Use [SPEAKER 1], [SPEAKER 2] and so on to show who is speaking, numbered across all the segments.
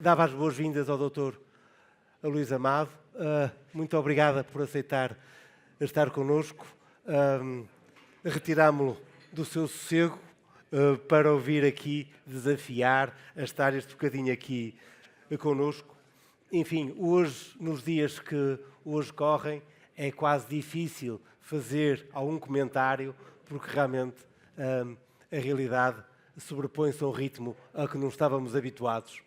[SPEAKER 1] Dava as boas-vindas ao Dr. Aloísio Amado. Muito obrigada por aceitar estar connosco. Retirámo-lo do seu sossego para ouvir aqui desafiar a estar este bocadinho aqui connosco. Enfim, hoje, nos dias que hoje correm, é quase difícil fazer algum comentário, porque realmente a realidade sobrepõe-se a um ritmo a que não estávamos habituados,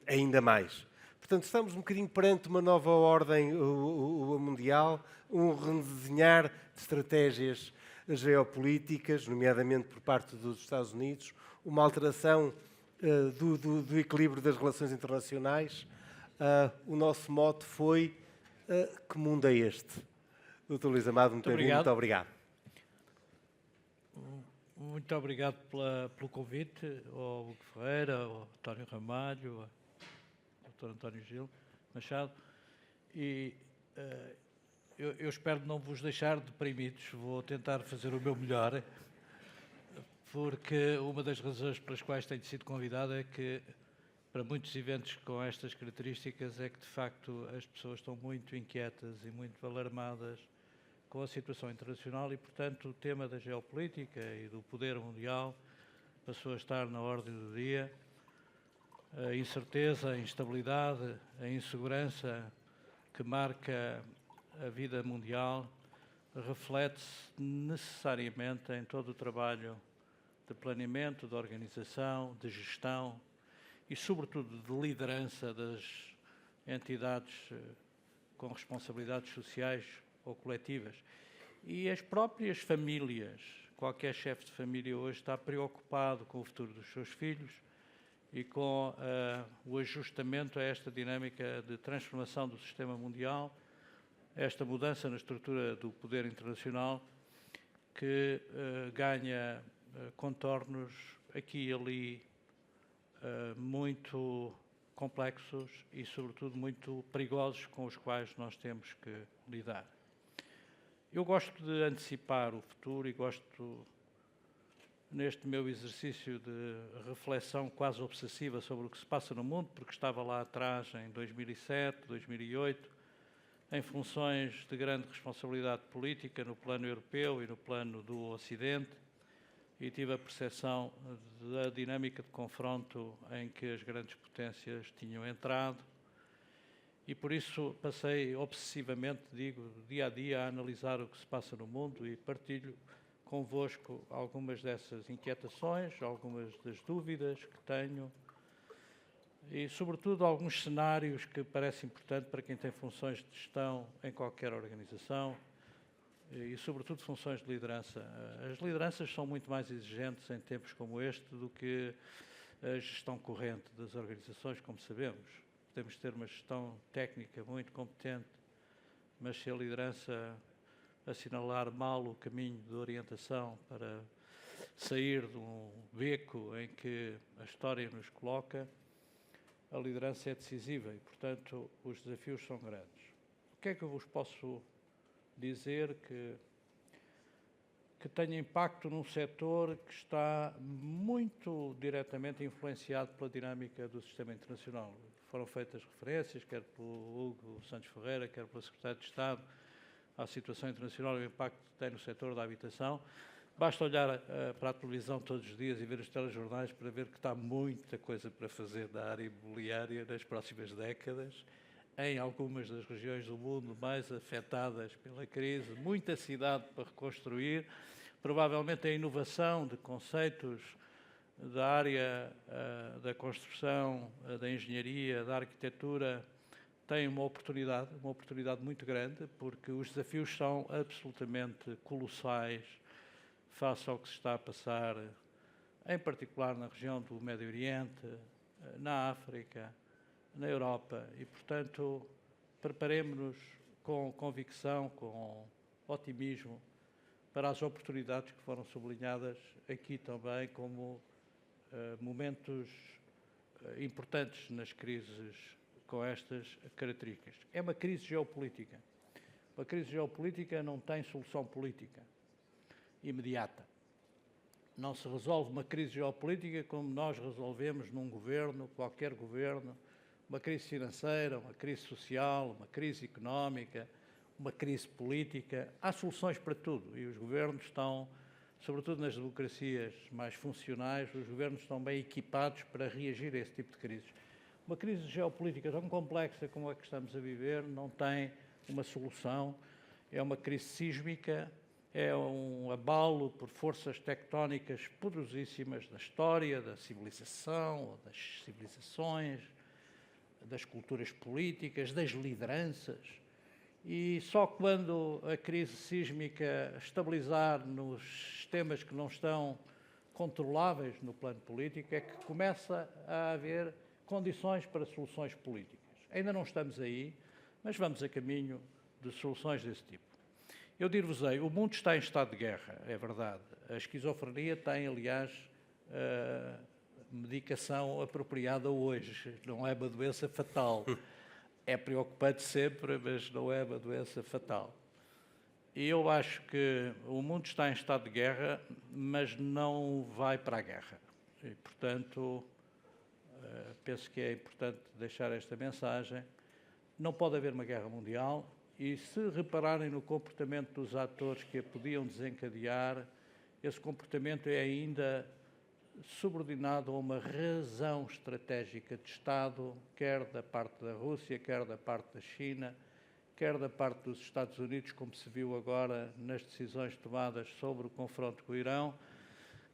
[SPEAKER 1] ainda mais. Portanto, estamos um bocadinho perante uma nova ordem mundial, um redesenhar de estratégias geopolíticas, nomeadamente por parte dos Estados Unidos, uma alteração do equilíbrio das relações internacionais. O nosso mote foi que mundo é este? Dr. Luís Amado, muito obrigado.
[SPEAKER 2] Muito obrigado pelo convite ao Hugo Ferreira, ao António Ramalho, ao Dr. António Gil Machado. E eu espero não vos deixar deprimidos, vou tentar fazer o meu melhor, porque uma das razões pelas quais tenho sido convidado é que, para muitos eventos com estas características, é que, de facto, as pessoas estão muito inquietas e muito alarmadas com a situação internacional e, portanto, o tema da geopolítica e do poder mundial passou a estar na ordem do dia. A incerteza, a instabilidade, a insegurança que marca a vida mundial reflete-se necessariamente em todo o trabalho de planeamento, de organização, de gestão e, sobretudo, de liderança das entidades com responsabilidades sociais ou coletivas. E as próprias famílias, qualquer chefe de família hoje está preocupado com o futuro dos seus filhos e com o ajustamento a esta dinâmica de transformação do sistema mundial, esta mudança na estrutura do poder internacional que ganha contornos aqui e ali muito complexos e, sobretudo, muito perigosos com os quais nós temos que lidar. Eu gosto de antecipar o futuro e gosto, neste meu exercício de reflexão quase obsessiva sobre o que se passa no mundo, porque estava lá atrás em 2007, 2008, em funções de grande responsabilidade política no plano europeu e no plano do Ocidente, e tive a percepção da dinâmica de confronto em que as grandes potências tinham entrado, e por isso passei obsessivamente, digo, dia a dia, a analisar o que se passa no mundo e partilho convosco algumas dessas inquietações, algumas das dúvidas que tenho e, sobretudo, alguns cenários que parecem importantes para quem tem funções de gestão em qualquer organização e, sobretudo, funções de liderança. As lideranças são muito mais exigentes em tempos como este do que a gestão corrente das organizações, como sabemos. Podemos ter uma gestão técnica muito competente, mas se a liderança assinalar mal o caminho de orientação para sair de um beco em que a história nos coloca, a liderança é decisiva e, portanto, os desafios são grandes. O que é que eu vos posso dizer que tenha impacto num setor que está muito diretamente influenciado pela dinâmica do sistema internacional? Foram feitas referências, quer pelo Hugo Santos Ferreira, quer pelo Secretário de Estado, à situação internacional e o impacto que tem no setor da habitação. Basta olhar para a televisão todos os dias e ver os telejornais para ver que está muita coisa para fazer da área imobiliária nas próximas décadas, em algumas das regiões do mundo mais afetadas pela crise, muita cidade para reconstruir, provavelmente a inovação de conceitos da área da construção, da engenharia, da arquitetura, tem uma oportunidade muito grande, porque os desafios são absolutamente colossais face ao que se está a passar, em particular na região do Médio Oriente, na África, na Europa, e, portanto, preparemo-nos com convicção, com otimismo, para as oportunidades que foram sublinhadas aqui também como momentos importantes nas crises com estas características. É uma crise geopolítica. Uma crise geopolítica não tem solução política imediata. não se resolve uma crise geopolítica como nós resolvemos num governo, qualquer governo, uma crise financeira, uma crise social, uma crise económica, uma crise política. Há soluções para tudo e os governos estão, sobretudo nas democracias mais funcionais, os governos estão bem equipados para reagir a esse tipo de crises. Uma crise geopolítica tão complexa como a que estamos a viver não tem uma solução, é uma crise sísmica, é um abalo por forças tectónicas poderosíssimas da história, da civilização, das civilizações, das culturas políticas, das lideranças. E só quando a crise sísmica estabilizar nos sistemas que não estão controláveis no plano político é que começa a haver condições para soluções políticas. Ainda não estamos aí, mas vamos a caminho de soluções desse tipo. Eu dir-vos-ei, o mundo está em estado de guerra, é verdade. A esquizofrenia tem, aliás, medicação apropriada hoje. Não é uma doença fatal. É preocupante sempre, mas não é uma doença fatal. E eu acho que o mundo está em estado de guerra, mas não vai para a guerra. E, portanto, penso que é importante deixar esta mensagem. Não pode haver uma guerra mundial e, se repararem no comportamento dos atores que a podiam desencadear, esse comportamento é ainda subordinado a uma razão estratégica de Estado, quer da parte da Rússia, quer da parte da China, quer da parte dos Estados Unidos, como se viu agora nas decisões tomadas sobre o confronto com o Irão,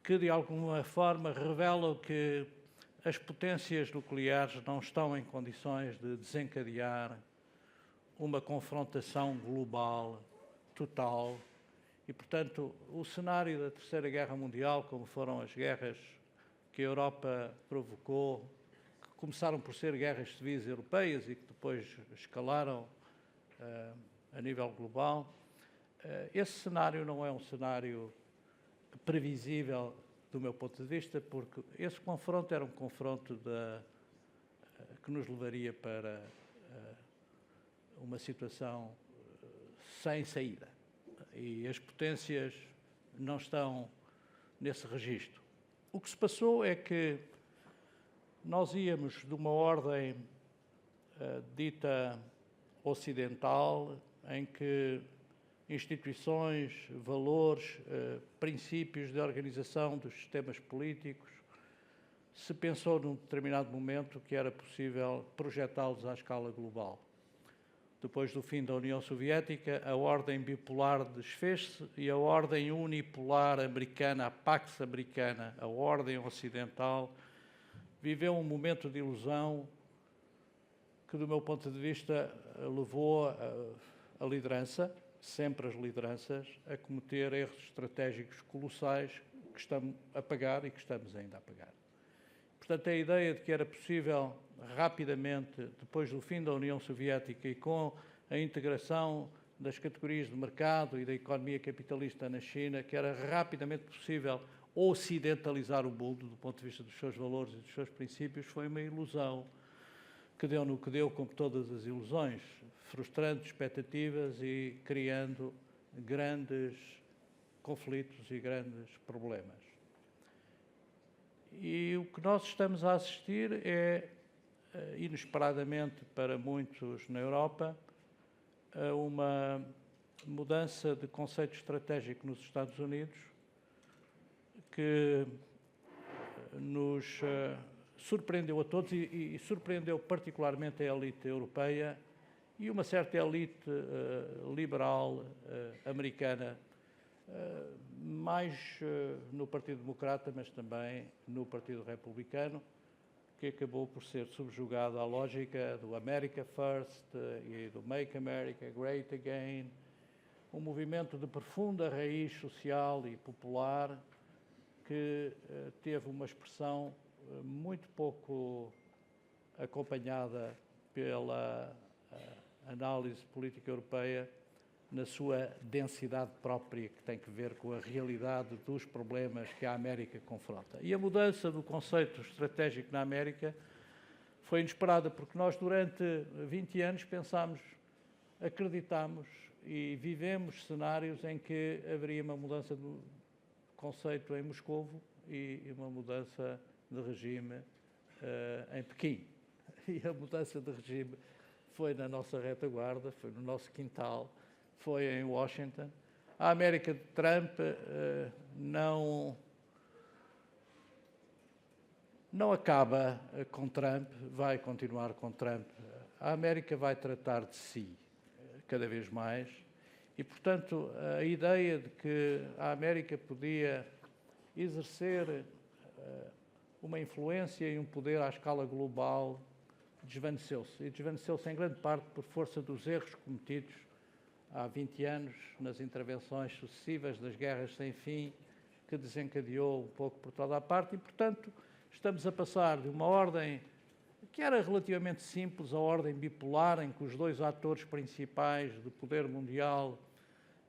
[SPEAKER 2] que de alguma forma revelam que as potências nucleares não estão em condições de desencadear uma confrontação global, total, e, portanto, o cenário da Terceira Guerra Mundial, como foram as guerras que a Europa provocou, que começaram por ser guerras civis europeias e que depois escalaram a nível global, esse cenário não é um cenário previsível do meu ponto de vista, porque esse confronto era um confronto que nos levaria para uma situação sem saída. E as potências não estão nesse registro. O que se passou é que nós íamos de uma ordem dita ocidental, em que instituições, valores, princípios de organização dos sistemas políticos, se pensou num determinado momento que era possível projetá-los à escala global. Depois do fim da União Soviética, a ordem bipolar desfez-se e a ordem unipolar americana, a Pax Americana, a ordem ocidental, viveu um momento de ilusão que, do meu ponto de vista, levou a liderança, sempre as lideranças, a cometer erros estratégicos colossais que estamos a pagar e que estamos ainda a pagar. Portanto, a ideia de que era possível rapidamente, depois do fim da União Soviética e com a integração das categorias de mercado e da economia capitalista na China, que era rapidamente possível ocidentalizar o mundo do ponto de vista dos seus valores e dos seus princípios, foi uma ilusão que deu no que deu, como todas as ilusões, frustrando expectativas e criando grandes conflitos e grandes problemas. E o que nós estamos a assistir é, inesperadamente para muitos na Europa, a uma mudança de conceito estratégico nos Estados Unidos que nos surpreendeu a todos e surpreendeu particularmente a elite europeia e uma certa elite liberal americana, mais no Partido Democrata, mas também no Partido Republicano, que acabou por ser subjugado à lógica do America First e do Make America Great Again, um movimento de profunda raiz social e popular que teve uma expressão muito pouco acompanhada pela análise política europeia na sua densidade própria, que tem que ver com a realidade dos problemas que a América confronta. E a mudança do conceito estratégico na América foi inesperada, porque nós durante 20 anos pensámos, acreditámos e vivemos cenários em que haveria uma mudança conceito em Moscovo e uma mudança de regime em Pequim. E a mudança de regime foi na nossa retaguarda, foi no nosso quintal, foi em Washington. A América de Trump não acaba com Trump, vai continuar com Trump. A América vai tratar de si cada vez mais e, portanto, a ideia de que a América podia exercer uma influência e um poder à escala global desvaneceu-se. E desvaneceu-se em grande parte por força dos erros cometidos há 20 anos nas intervenções sucessivas das guerras sem fim, que desencadeou um pouco por toda a parte e, portanto, estamos a passar de uma ordem que era relativamente simples, a ordem bipolar, em que os dois atores principais do poder mundial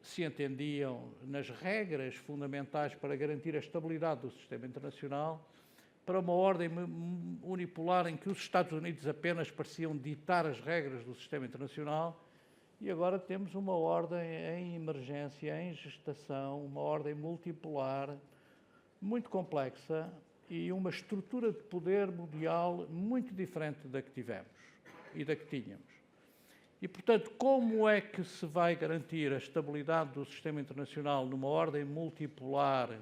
[SPEAKER 2] se entendiam nas regras fundamentais para garantir a estabilidade do sistema internacional, para uma ordem unipolar em que os Estados Unidos apenas pareciam ditar as regras do sistema internacional, e agora temos uma ordem em emergência, em gestação, uma ordem multipolar, muito complexa, e uma estrutura de poder mundial muito diferente da que tivemos e da que tínhamos. E, portanto, como é que se vai garantir a estabilidade do sistema internacional numa ordem multipolar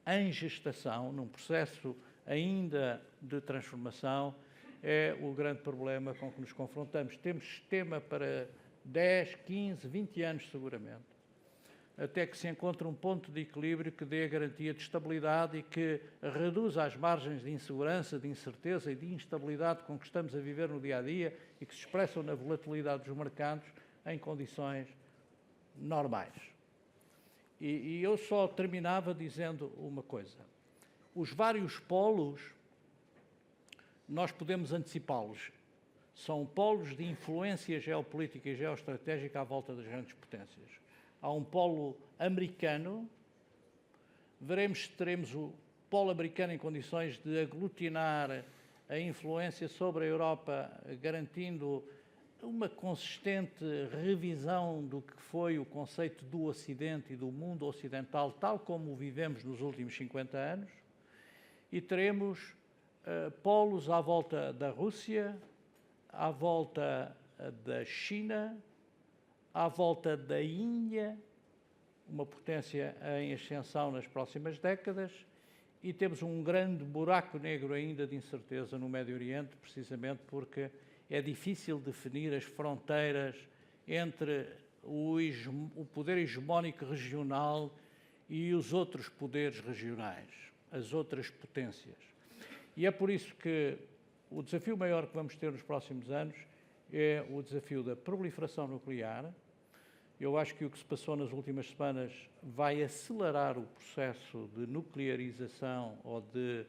[SPEAKER 2] em gestação, num processo ainda de transformação, é o grande problema com que nos confrontamos. Temos sistema para 10, 15, 20 anos seguramente, até que se encontre um ponto de equilíbrio que dê a garantia de estabilidade e que reduza as margens de insegurança, de incerteza e de instabilidade com que estamos a viver no dia-a-dia e que se expressam na volatilidade dos mercados em condições normais. E eu só terminava dizendo uma coisa. Os vários polos, nós podemos antecipá-los. São polos de influência geopolítica e geoestratégica à volta das grandes potências. Há um polo americano, veremos se teremos o polo americano em condições de aglutinar a influência sobre a Europa, garantindo uma consistente revisão do que foi o conceito do Ocidente e do mundo ocidental, tal como o vivemos nos últimos 50 anos, e teremos polos à volta da Rússia, à volta da China, à volta da Índia, uma potência em ascensão nas próximas décadas, e temos um grande buraco negro ainda de incerteza no Médio Oriente, precisamente porque é difícil definir as fronteiras entre o poder hegemónico regional e os outros poderes regionais, as outras potências. E é por isso que o desafio maior que vamos ter nos próximos anos é o desafio da proliferação nuclear. Eu acho que o que se passou nas últimas semanas vai acelerar o processo de nuclearização ou de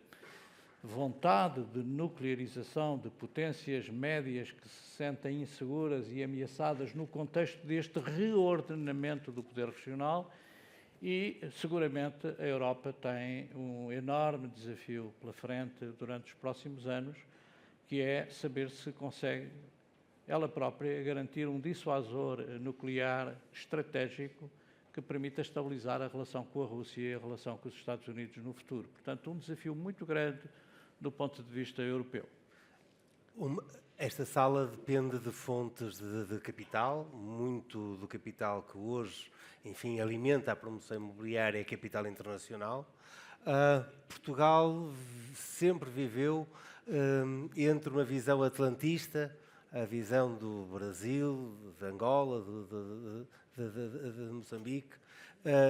[SPEAKER 2] vontade de nuclearização de potências médias que se sentem inseguras e ameaçadas no contexto deste reordenamento do poder regional e, seguramente, a Europa tem um enorme desafio pela frente durante os próximos anos, que é saber se consegue ela própria garantir um dissuasor nuclear estratégico que permita estabilizar a relação com a Rússia e a relação com os Estados Unidos no futuro. Portanto, um desafio muito grande do ponto de vista europeu.
[SPEAKER 1] Esta sala depende de fontes de capital, muito do capital que hoje, enfim, alimenta a promoção imobiliária é capital internacional. Portugal sempre viveu entre uma visão atlantista, a visão do Brasil, de Angola, de Moçambique,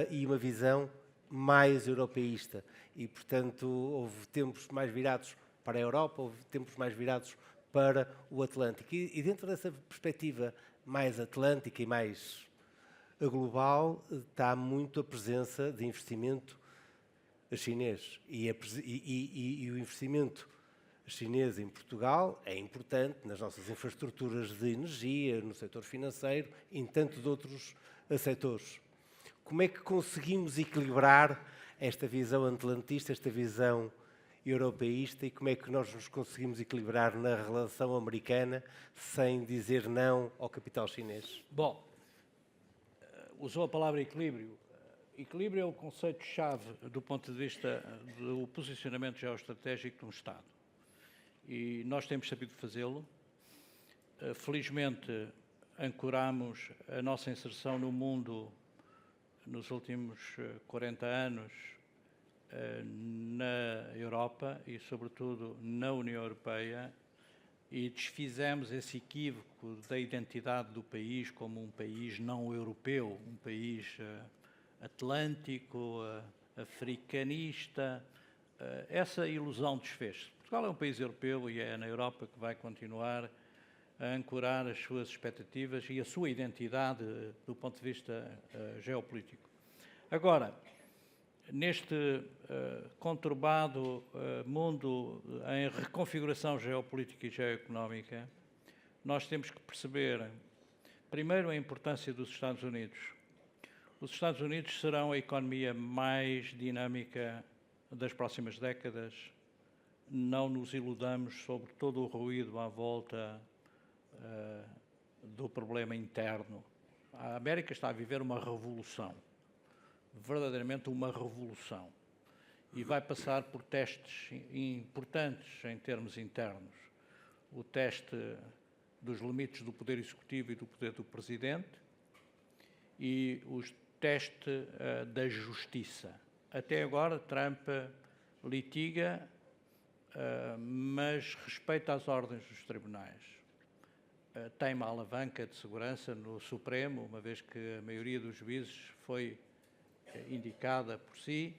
[SPEAKER 1] e uma visão mais europeísta. E, portanto, houve tempos mais virados para a Europa, houve tempos mais virados para o Atlântico. E dentro dessa perspectiva mais atlântica e mais global, está muito a presença de investimento chinês. E o investimento chinês em Portugal é importante nas nossas infraestruturas de energia, no setor financeiro e em tantos outros setores. Como é que conseguimos equilibrar esta visão atlantista, esta visão europeísta, e como é que nós nos conseguimos equilibrar na relação americana sem dizer não ao capital chinês?
[SPEAKER 2] Bom, usou a palavra equilíbrio. equilíbrio é o conceito-chave do ponto de vista do posicionamento geoestratégico de um Estado. E nós temos sabido fazê-lo. Felizmente, ancoramos a nossa inserção no mundo nos últimos 40 anos na Europa e, sobretudo, na União Europeia, e desfizemos esse equívoco da identidade do país como um país não europeu, um país atlântico, africanista. Essa ilusão desfez-se. Portugal é um país europeu e é na Europa que vai continuar a ancorar as suas expectativas e a sua identidade do ponto de vista geopolítico. Agora, neste conturbado mundo em reconfiguração geopolítica e geoeconómica, nós temos que perceber, primeiro, a importância dos Estados Unidos. Os Estados Unidos serão a economia mais dinâmica das próximas décadas. Não nos iludamos sobre todo o ruído à volta do problema interno. A América está a viver uma revolução, verdadeiramente uma revolução, e vai passar por testes importantes em termos internos. O teste dos limites do poder executivo e do poder do presidente e o teste da justiça. Até agora, Trump litiga, mas respeita as ordens dos tribunais. Tem uma alavanca de segurança no Supremo, uma vez que a maioria dos juízes foi indicada por si,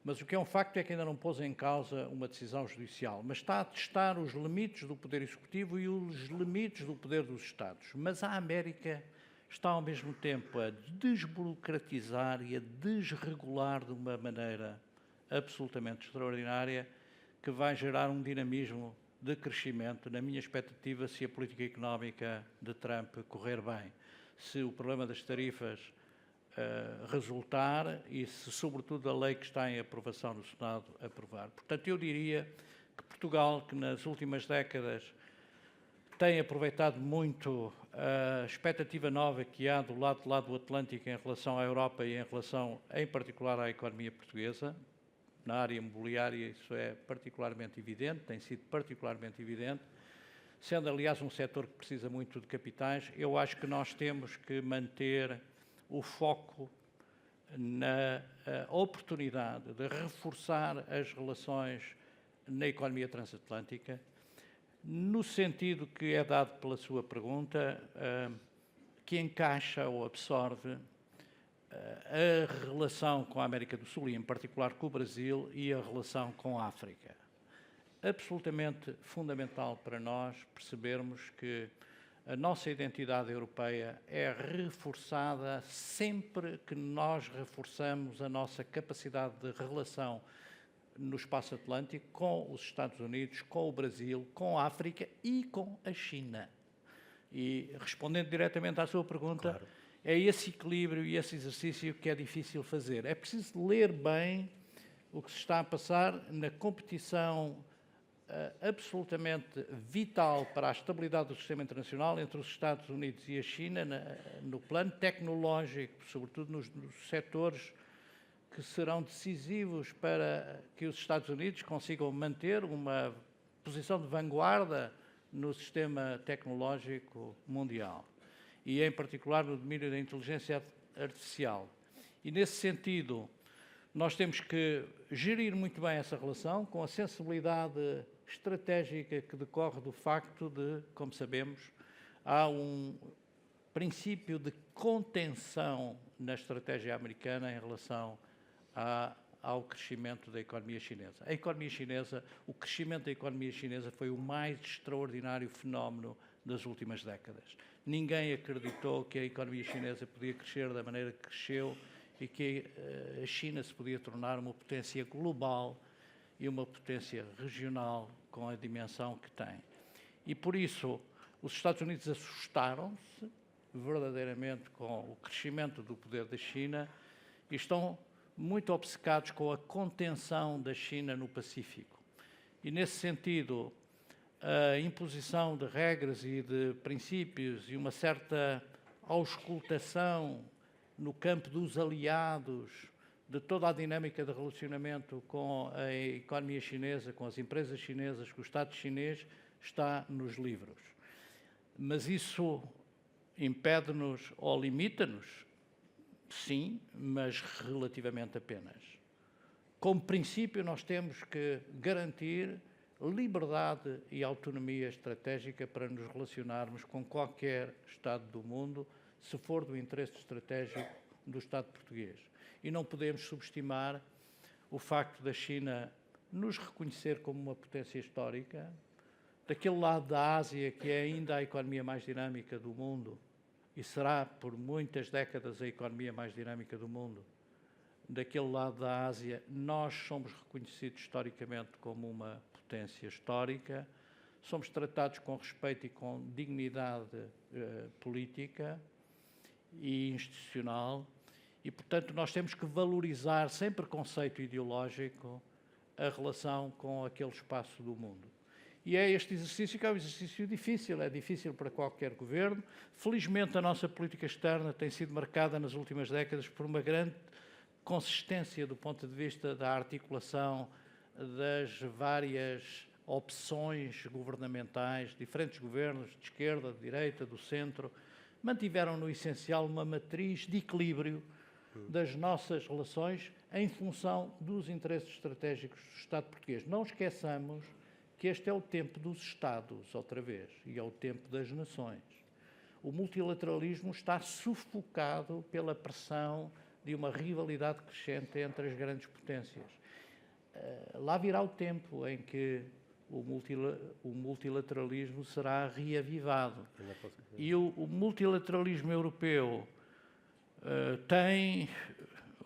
[SPEAKER 2] mas o que é um facto é que ainda não pôs em causa uma decisão judicial, mas está a testar os limites do poder executivo e os limites do poder dos Estados. Mas a América está ao mesmo tempo a desburocratizar e a desregular de uma maneira absolutamente extraordinária, que vai gerar um dinamismo de crescimento, na minha expectativa, se a política económica de Trump correr bem, se o problema das tarifas resultar e se, sobretudo, a lei que está em aprovação no Senado aprovar. Portanto, eu diria que Portugal, que nas últimas décadas tem aproveitado muito a expectativa nova que há do lado do Atlântico em relação à Europa e em relação, em particular, à economia portuguesa, na área imobiliária isso é particularmente evidente, tem sido particularmente evidente, sendo, aliás, um setor que precisa muito de capitais. Eu acho que nós temos que manter o foco na oportunidade de reforçar as relações na economia transatlântica, no sentido que é dado pela sua pergunta, que encaixa ou absorve a relação com a América do Sul, e em particular com o Brasil, e a relação com a África. Absolutamente fundamental para nós percebermos que a nossa identidade europeia é reforçada sempre que nós reforçamos a nossa capacidade de relação no espaço atlântico com os Estados Unidos, com o Brasil, com a África e com a China. E, respondendo diretamente à sua pergunta, claro, é esse equilíbrio e esse exercício que é difícil fazer. É preciso ler bem o que se está a passar na competição absolutamente vital para a estabilidade do sistema internacional entre os Estados Unidos e a China, no plano tecnológico, sobretudo nos setores que serão decisivos para que os Estados Unidos consigam manter uma posição de vanguarda no sistema tecnológico mundial e, em particular, no domínio da inteligência artificial. E, nesse sentido, nós temos que gerir muito bem essa relação com a sensibilidade estratégica que decorre do facto de, como sabemos, há um princípio de contenção na estratégia americana em relação ao crescimento da economia chinesa. A economia chinesa, o crescimento da economia chinesa foi o mais extraordinário fenómeno das últimas décadas. Ninguém acreditou que a economia chinesa podia crescer da maneira que cresceu e que a China se podia tornar uma potência global e uma potência regional com a dimensão que tem. E, por isso, os Estados Unidos assustaram-se verdadeiramente com o crescimento do poder da China e estão muito obcecados com a contenção da China no Pacífico. E, nesse sentido, a imposição de regras e de princípios e uma certa auscultação no campo dos aliados, de toda a dinâmica de relacionamento com a economia chinesa, com as empresas chinesas, com o Estado chinês, está nos livros. Mas isso impede-nos ou limita-nos? Sim, mas relativamente apenas. Como princípio, nós temos que garantir liberdade e autonomia estratégica para nos relacionarmos com qualquer Estado do mundo, se for do interesse estratégico do Estado português. E não podemos subestimar o facto da China nos reconhecer como uma potência histórica, daquele lado da Ásia que é ainda a economia mais dinâmica do mundo e será por muitas décadas a economia mais dinâmica do mundo. Daquele lado da Ásia, nós somos reconhecidos historicamente como uma potência histórica, somos tratados com respeito e com dignidade política e institucional e, portanto, nós temos que valorizar, sem preconceito ideológico, a relação com aquele espaço do mundo. E é este exercício que é um exercício difícil, é difícil para qualquer governo. Felizmente, a nossa política externa tem sido marcada nas últimas décadas por uma grande consistência do ponto de vista da articulação das várias opções governamentais, diferentes governos de esquerda, de direita, do centro, mantiveram no essencial uma matriz de equilíbrio das nossas relações em função dos interesses estratégicos do Estado português. Não esqueçamos que este é o tempo dos Estados, outra vez, e é o tempo das nações. O multilateralismo está sufocado pela pressão de uma rivalidade crescente entre as grandes potências. Lá virá o tempo em que o multilateralismo será reavivado. E o multilateralismo europeu tem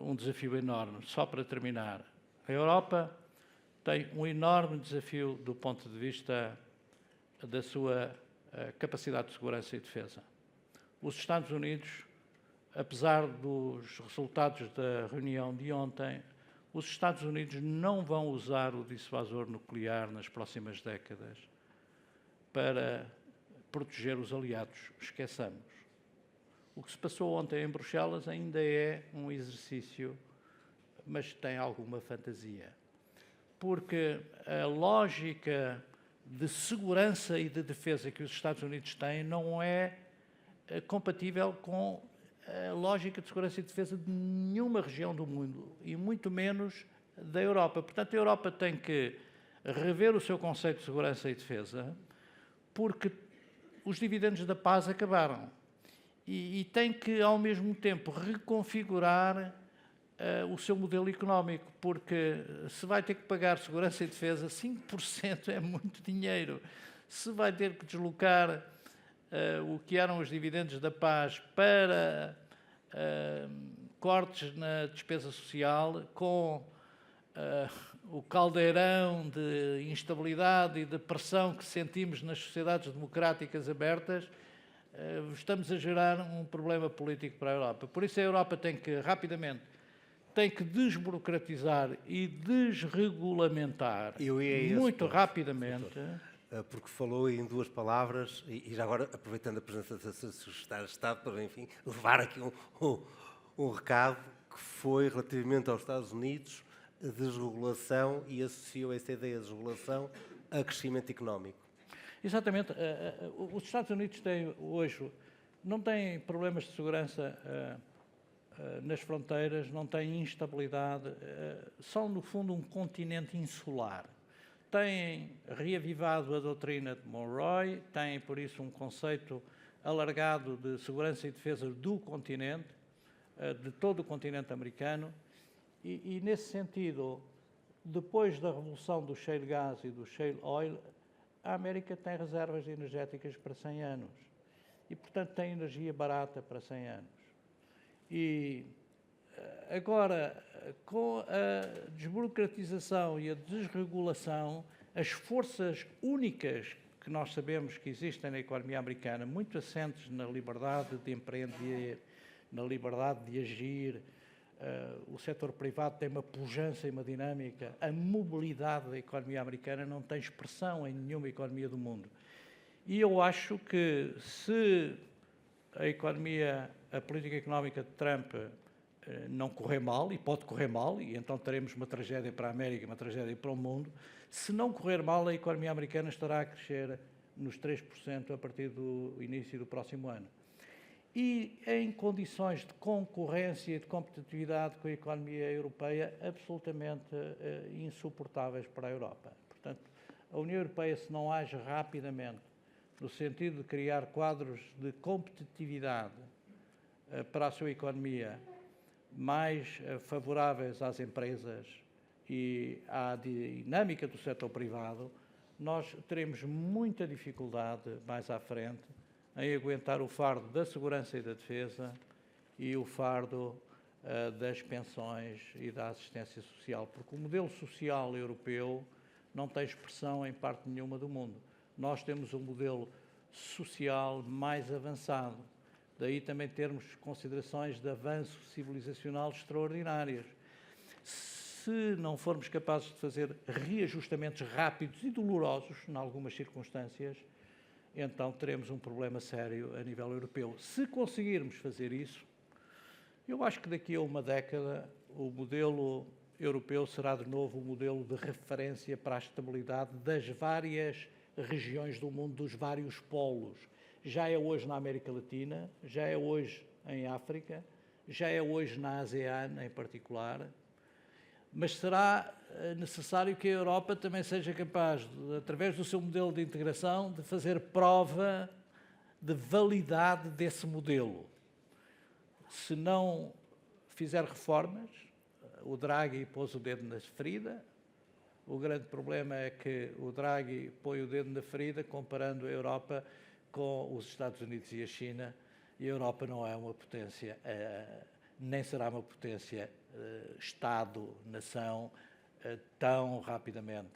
[SPEAKER 2] um desafio enorme. Só para terminar, a Europa tem um enorme desafio do ponto de vista da sua capacidade de segurança e defesa. Os Estados Unidos, apesar dos resultados da reunião de ontem, os Estados Unidos não vão usar o dissuasor nuclear nas próximas décadas para proteger os aliados. Esqueçamos. O que se passou ontem em Bruxelas ainda é um exercício, mas tem alguma fantasia. Porque a lógica de segurança e de defesa que os Estados Unidos têm não é compatível com a lógica de segurança e defesa de nenhuma região do mundo, e muito menos da Europa. Portanto, a Europa tem que rever o seu conceito de segurança e defesa, porque os dividendos da paz acabaram. E tem que, ao mesmo tempo, reconfigurar o seu modelo económico, porque se vai ter que pagar segurança e defesa, 5% é muito dinheiro. Se vai ter que deslocar o que eram os dividendos da paz para cortes na despesa social, com o caldeirão de instabilidade e de pressão que sentimos nas sociedades democráticas abertas, estamos a gerar um problema político para a Europa. Por isso a Europa tem que, rapidamente, desburocratizar e desregulamentar muito rapidamente.
[SPEAKER 1] Porque falou em duas palavras, e já agora, aproveitando a presença da Secretária de Estado, para, enfim, levar aqui um recado que foi relativamente aos Estados Unidos, a desregulação, e associou essa ideia de desregulação a crescimento económico.
[SPEAKER 2] Exatamente. Os Estados Unidos têm hoje, não têm problemas de segurança nas fronteiras, não têm instabilidade, são, no fundo, um continente insular. Têm reavivado a doutrina de Monroe, têm, por isso, um conceito alargado de segurança e defesa do continente, de todo o continente americano, e nesse sentido, depois da revolução do shale gas e do shale oil, a América tem reservas energéticas para 100 anos e, portanto, tem energia barata para 100 anos. E agora, com a desburocratização e a desregulação, as forças únicas que nós sabemos que existem na economia americana, muito assentes na liberdade de empreender, na liberdade de agir, o setor privado tem uma pujança e uma dinâmica, a mobilidade da economia americana não tem expressão em nenhuma economia do mundo. E eu acho que se a economia a política económica de Trump não correr mal, e pode correr mal, e então teremos uma tragédia para a América, uma tragédia para o mundo. Se não correr mal, a economia americana estará a crescer nos 3% a partir do início do próximo ano. E em condições de concorrência e de competitividade com a economia europeia absolutamente insuportáveis para a Europa. Portanto, a União Europeia, se não age rapidamente no sentido de criar quadros de competitividade para a sua economia mais favoráveis às empresas e à dinâmica do setor privado, nós teremos muita dificuldade mais à frente em aguentar o fardo da segurança e da defesa e o fardo das pensões e da assistência social, porque o modelo social europeu não tem expressão em parte nenhuma do mundo. Nós temos um modelo social mais avançado, daí também termos considerações de avanço civilizacional extraordinárias. Se não formos capazes de fazer reajustamentos rápidos e dolorosos, em algumas circunstâncias, então teremos um problema sério a nível europeu. Se conseguirmos fazer isso, eu acho que daqui a uma década o modelo europeu será de novo o modelo de referência para a estabilidade das várias regiões do mundo, dos vários polos. Já é hoje na América Latina, já é hoje em África, já é hoje na ASEAN em particular, mas será necessário que a Europa também seja capaz, através do seu modelo de integração, de fazer prova de validade desse modelo. Se não fizer reformas, o Draghi pôs o dedo na ferida. O grande problema é que o Draghi põe o dedo na ferida comparando a Europa com os Estados Unidos e a China, e a Europa não é uma potência, nem será uma potência Estado-nação tão rapidamente,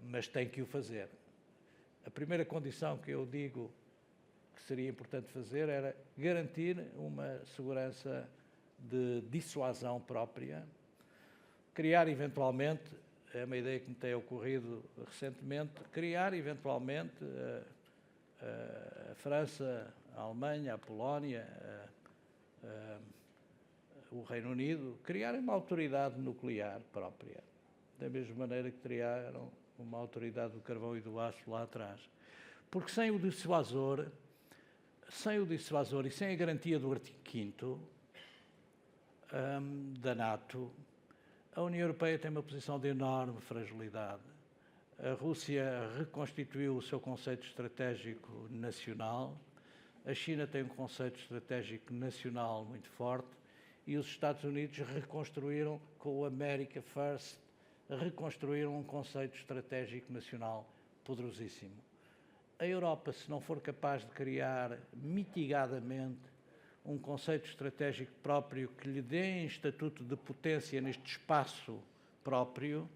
[SPEAKER 2] mas tem que o fazer. A primeira condição que eu digo que seria importante fazer era garantir uma segurança de dissuasão própria, criar eventualmente, é uma ideia que me tem ocorrido recentemente, criar eventualmente a França, a Alemanha, a Polónia, o Reino Unido, criarem uma autoridade nuclear própria, da mesma maneira que criaram uma autoridade do carvão e do aço lá atrás. Porque sem o dissuasor e sem a garantia do artigo 5º da NATO, a União Europeia tem uma posição de enorme fragilidade. A Rússia reconstituiu o seu conceito estratégico nacional, a China tem um conceito estratégico nacional muito forte e os Estados Unidos reconstruíram, com o America First, reconstruíram um conceito estratégico nacional poderosíssimo. A Europa, se não for capaz de criar mitigadamente um conceito estratégico próprio que lhe dê estatuto de potência neste espaço próprio,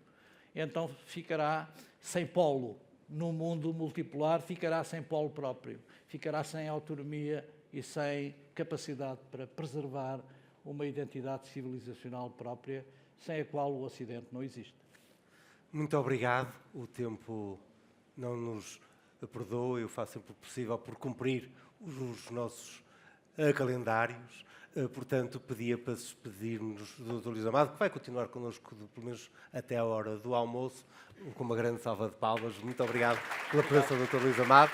[SPEAKER 2] então ficará sem polo. No mundo multipolar ficará sem polo próprio, ficará sem autonomia e sem capacidade para preservar uma identidade civilizacional própria, sem a qual o Ocidente não existe.
[SPEAKER 1] Muito obrigado. O tempo não nos perdoa, eu faço sempre o possível por cumprir os nossos calendários. Portanto, pedia para se despedirmos do Dr. Luís Amado, que vai continuar connosco pelo menos até a hora do almoço, com uma grande salva de palmas. Muito obrigado pela presença do Dr. Luís Amado.